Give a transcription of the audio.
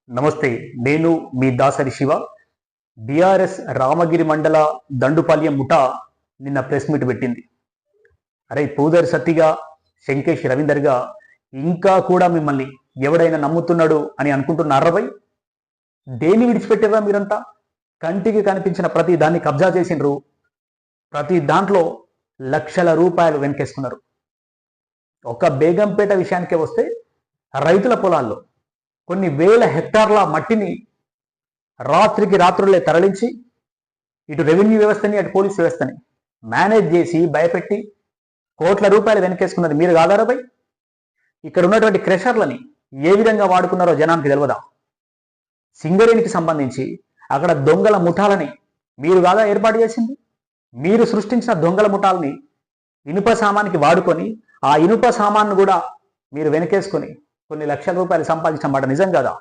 నమస్తే, నేను మీ దాసరి శివ. బీఆర్ఎస్ రామగిరి మండల దండుపాల్యం ముఠా నిన్న ప్రెస్ మీట్ పెట్టింది. అరే పూదరి సత్తిగా, శంకేష్ రవీందర్గా ఇంకా కూడా మిమ్మల్ని ఎవడైనా నమ్ముతున్నాడు అని అనుకుంటున్నారా? భయ్, దేన్ని విడిచిపెట్టారా మీరంతా? కంటికి కనిపించిన ప్రతి దాన్ని కబ్జా చేసిండ్రు. ప్రతి దాంట్లో లక్షల రూపాయలు వెనకేసుకున్నారు. ఒక బేగంపేట విషయానికే వస్తే రైతుల పొలాల్లో కొన్ని వేల హెక్టార్ల మట్టిని రాత్రికి రాత్రులే తరలించి ఇటు రెవెన్యూ వ్యవస్థని అటు పోలీస్ వ్యవస్థని మేనేజ్ చేసి భయపెట్టి కోట్ల రూపాయలు వెనకేసుకున్నది మీరు కాదారా భయ్? ఇక్కడ ఉన్నటువంటి క్రెషర్లని ఏ విధంగా వాడుకున్నారో జనానికి తెలియదా? సింగరేణికి సంబంధించి అక్కడ దొంగల ముఠాలని మీరు కాదా ఏర్పాటు చేసింది? మీరు సృష్టించిన దొంగల ముఠాలని ఇనుప సామానికి వాడుకొని ఆ ఇనుప సామాన్ను కూడా మీరు వెనకేసుకొని కొన్ని లక్షల రూపాయలు సంపాదించిన మాట నిజం కదా?